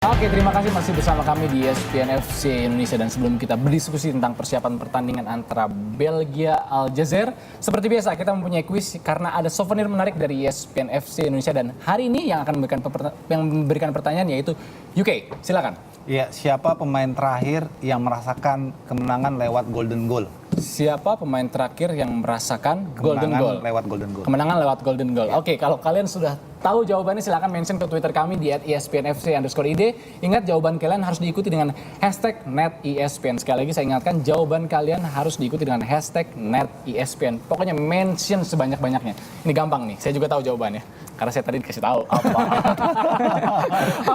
Oke, terima kasih masih bersama kami di ESPN FC Indonesia. Dan sebelum kita berdiskusi tentang persiapan pertandingan antara Belgia Aljazair, seperti biasa kita mempunyai kuis karena ada souvenir menarik dari ESPN FC Indonesia. Dan hari ini yang akan memberikan pertanyaan yaitu UK. Silakan. Ya, siapa pemain terakhir yang merasakan kemenangan lewat golden goal? Siapa pemain terakhir yang merasakan golden goal? Lewat golden goal. Kemenangan lewat golden goal. Oke, kalau kalian sudah tahu jawabannya silahkan mention ke Twitter kami di @ESPNFC_ID. Ingat, jawaban kalian harus diikuti dengan hashtag #NetESPN. Sekali lagi saya ingatkan, jawaban kalian harus diikuti dengan hashtag #NetESPN. Pokoknya mention sebanyak-banyaknya. Ini gampang nih, saya juga tahu jawabannya. Karena saya tadi dikasih tahu apa.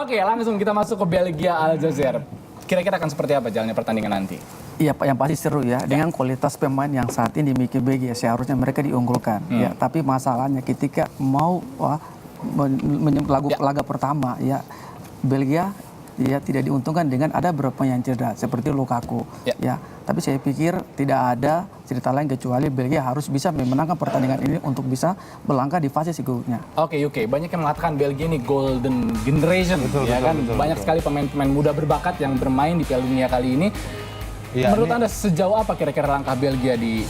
Oke, langsung kita masuk ke Belgia Aljazair. Kira-kira akan seperti apa jalannya pertandingan nanti? Iya, Pak, yang pasti seru ya. Dengan kualitas pemain yang saat ini dimiliki Belgia, seharusnya mereka diunggulkan. Ya, tapi masalahnya ketika mau laga pertama, ya Belgia ya tidak diuntungkan dengan ada beberapa yang cedera seperti Lukaku. Ya, tapi saya pikir tidak ada cerita lain kecuali Belgia harus bisa memenangkan pertandingan ini untuk bisa melangkah di fase berikutnya. Oke, UK. Banyak yang mengatakan Belgia ini golden generation, betul, banyak sekali pemain-pemain muda berbakat yang bermain di Piala Dunia kali ini. Ya, menurut Anda sejauh apa kira-kira langkah Belgia di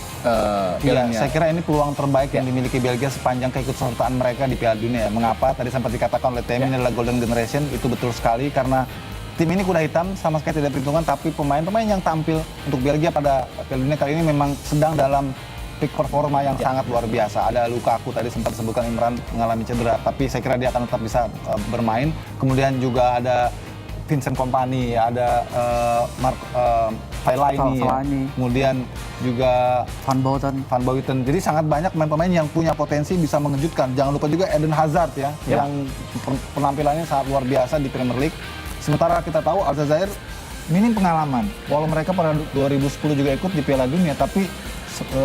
Piala Dunia? Saya kira ini peluang terbaik yang dimiliki Belgia sepanjang keikutsertaan mereka di Piala Dunia. Mengapa? Tadi sempat dikatakan oleh TM ini adalah golden generation, itu betul sekali karena tim ini kuda hitam sama sekali tidak perhitungan, tapi pemain-pemain yang tampil untuk Belgia pada Piala Dunia kali ini memang sedang dalam peak performa yang sangat luar biasa. Ada Lukaku, tadi sempat disebutkan Imran mengalami cedera, tapi saya kira dia akan tetap bisa bermain. Kemudian juga ada Vincent Kompany, ada Fellaini, kemudian juga Van Bouyten. Jadi sangat banyak pemain-pemain yang punya potensi bisa mengejutkan. Jangan lupa juga Eden Hazard yang penampilannya sangat luar biasa di Premier League. Sementara kita tahu Aljazair minim pengalaman. Walau mereka pada 2010 juga ikut di Piala Dunia, tapi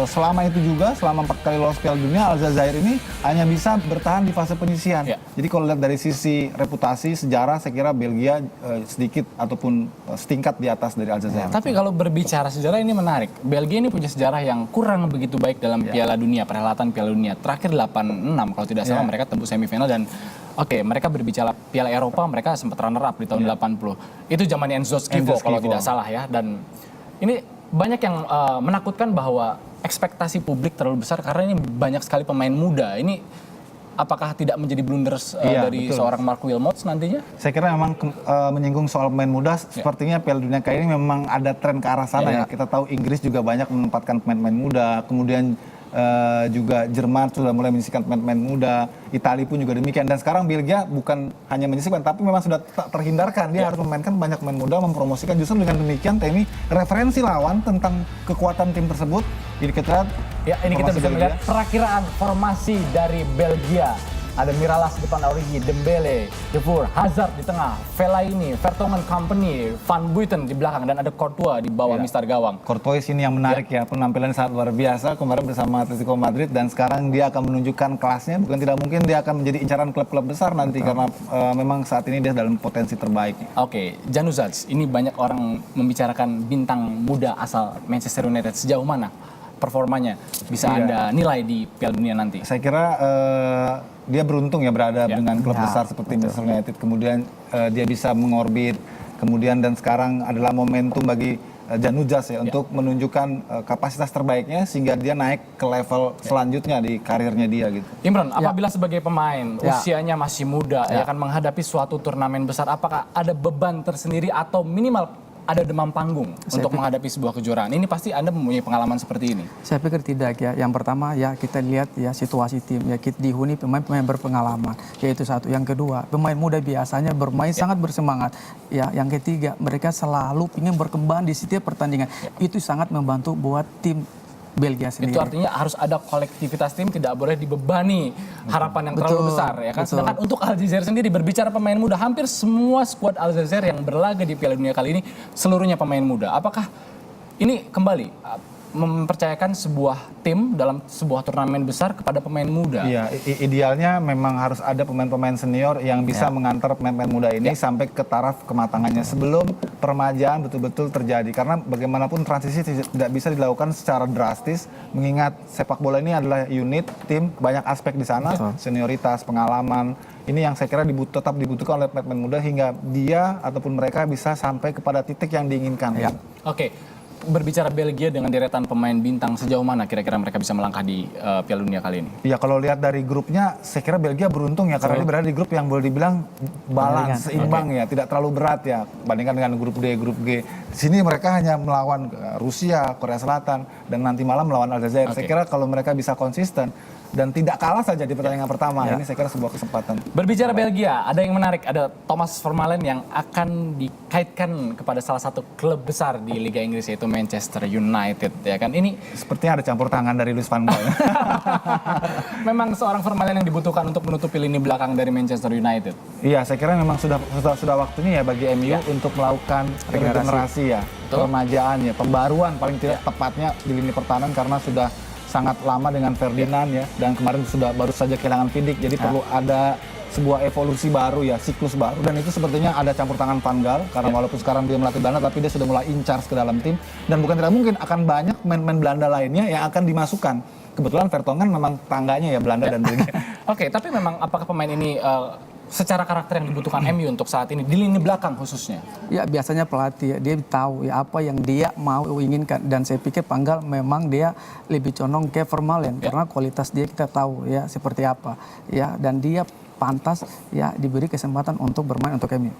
selama itu juga, selama 4 kali lolos Piala Dunia, Aljazair ini hanya bisa bertahan di fase penyisihan. Jadi kalau lihat dari sisi reputasi, sejarah, saya kira Belgia sedikit ataupun setingkat di atas dari Aljazair. Tapi kalau berbicara sejarah ini menarik. Belgia ini punya sejarah yang kurang begitu baik dalam Piala Dunia, perhelatan Piala Dunia. Terakhir 86 kalau tidak salah mereka tembus semifinal dan mereka berbicara Piala Eropa, mereka sempat runner up di tahun 80. Itu zaman Enzo Schifo kalau tidak salah ya. Dan ini banyak yang menakutkan bahwa ekspektasi publik terlalu besar karena ini banyak sekali pemain muda. Ini apakah tidak menjadi blunders dari seorang Mark Wilmots nantinya? Saya kira memang menyinggung soal pemain muda, sepertinya Piala Dunia kali ini memang ada tren ke arah sana ya. Kita tahu Inggris juga banyak menempatkan pemain-pemain muda, kemudian juga Jerman sudah mulai menyisihkan pemain-pemain muda, Italia pun juga demikian, dan sekarang Belgia bukan hanya menyisihkan tapi memang sudah tak terhindarkan, dia harus memainkan banyak pemain muda, mempromosikan. Justru dengan demikian ini referensi lawan tentang kekuatan tim tersebut. Jadi kita ini kita bisa melihat perakiraan formasi dari Belgia. Ada Miralas di depan, Origi, Dembele, De Boer, Hazard di tengah, Fellaini, Vertonghen, Kompany, Van Bouyten di belakang, dan ada Courtois di bawah Mister Gawang. Courtois ini yang menarik penampilannya sangat luar biasa kemarin bersama Atletico Madrid, dan sekarang dia akan menunjukkan kelasnya. Bukan tidak mungkin dia akan menjadi incaran klub-klub besar nanti karena memang saat ini dia dalam potensi terbaik. Oke, Januzac, ini banyak orang membicarakan bintang muda asal Manchester United. Sejauh mana performanya bisa Anda nilai di Piala Dunia nanti? Saya kira dia beruntung ya berada dengan klub besar seperti Manchester United. Kemudian dia bisa mengorbit, kemudian dan sekarang adalah momentum bagi Januzac untuk menunjukkan kapasitas terbaiknya sehingga dia naik ke level selanjutnya di karirnya dia gitu. Imran, apabila sebagai pemain usianya masih muda akan menghadapi suatu turnamen besar, apakah ada beban tersendiri atau minimal ada demam panggung untuk menghadapi sebuah kejuaraan? Ini pasti Anda mempunyai pengalaman seperti ini. Saya pikir tidak ya. Yang pertama ya kita lihat ya situasi tim ya, kita dihuni pemain-pemain berpengalaman, yaitu satu. Yang kedua, pemain muda biasanya bermain sangat bersemangat. Ya, yang ketiga, mereka selalu ingin berkembang di setiap pertandingan. Itu sangat membantu buat tim Belgia sendiri. Itu artinya harus ada kolektivitas tim, tidak boleh dibebani harapan yang terlalu besar ya kan. Sedangkan untuk Aljazair sendiri, berbicara pemain muda, hampir semua skuad Aljazair yang berlaga di Piala Dunia kali ini seluruhnya pemain muda. Apakah ini kembali mempercayakan sebuah tim dalam sebuah turnamen besar kepada pemain muda. Iya, idealnya memang harus ada pemain-pemain senior yang bisa mengantar pemain-pemain muda ini sampai ke taraf kematangannya sebelum peremajaan betul-betul terjadi. Karena bagaimanapun transisi tidak bisa dilakukan secara drastis, mengingat sepak bola ini adalah unit, tim, banyak aspek di sana, senioritas, pengalaman. Ini yang saya kira tetap dibutuhkan oleh pemain muda hingga dia ataupun mereka bisa sampai kepada titik yang diinginkan. Ya. Oke, berbicara Belgia dengan deretan pemain bintang, sejauh mana kira-kira mereka bisa melangkah di Piala Dunia kali ini? Ya kalau lihat dari grupnya, saya kira Belgia beruntung ya karena dia berada di grup yang boleh dibilang balance, seimbang ya, tidak terlalu berat ya, bandingkan dengan grup D, grup G. Di sini mereka hanya melawan Rusia, Korea Selatan, dan nanti malam melawan Aljazair. Saya kira kalau mereka bisa konsisten dan tidak kalah saja di pertandingan pertama, ini saya kira sebuah kesempatan. Berbicara Belgia, ada yang menarik, ada Thomas Vermaelen yang akan dikaitkan kepada salah satu klub besar di Liga Inggris yaitu Manchester United, ya kan? Ini Sepertinya ada campur tangan dari Luis van Gaal. memang seorang Vermaelen yang dibutuhkan untuk menutupi lini belakang dari Manchester United. Iya, saya kira memang sudah waktunya ya bagi MU untuk melakukan regenerasi ya, peremajaan ya, pembaruan paling tidak tepatnya di lini pertahanan karena sudah sangat lama dengan Ferdinand ya, dan kemarin baru saja kehilangan Vidic, jadi perlu ada sebuah evolusi baru ya, siklus baru, dan itu sepertinya ada campur tangan Van Gaal karena walaupun sekarang dia melatih Belanda tapi dia sudah mulai in-charge ke dalam tim dan bukan tidak mungkin akan banyak pemain-pemain Belanda lainnya yang akan dimasukkan. Kebetulan Vertonghen memang tangganya ya Belanda dan Belgia. Oke, tapi memang apakah pemain ini secara karakter yang dibutuhkan MU untuk saat ini di lini belakang khususnya? Ya biasanya pelatih dia tahu ya apa yang dia mau inginkan dan saya pikir Van Gaal memang dia lebih condong ke Vermaelen karena kualitas dia kita tahu ya seperti apa ya dan dia pantas ya diberi kesempatan untuk bermain untuk MU.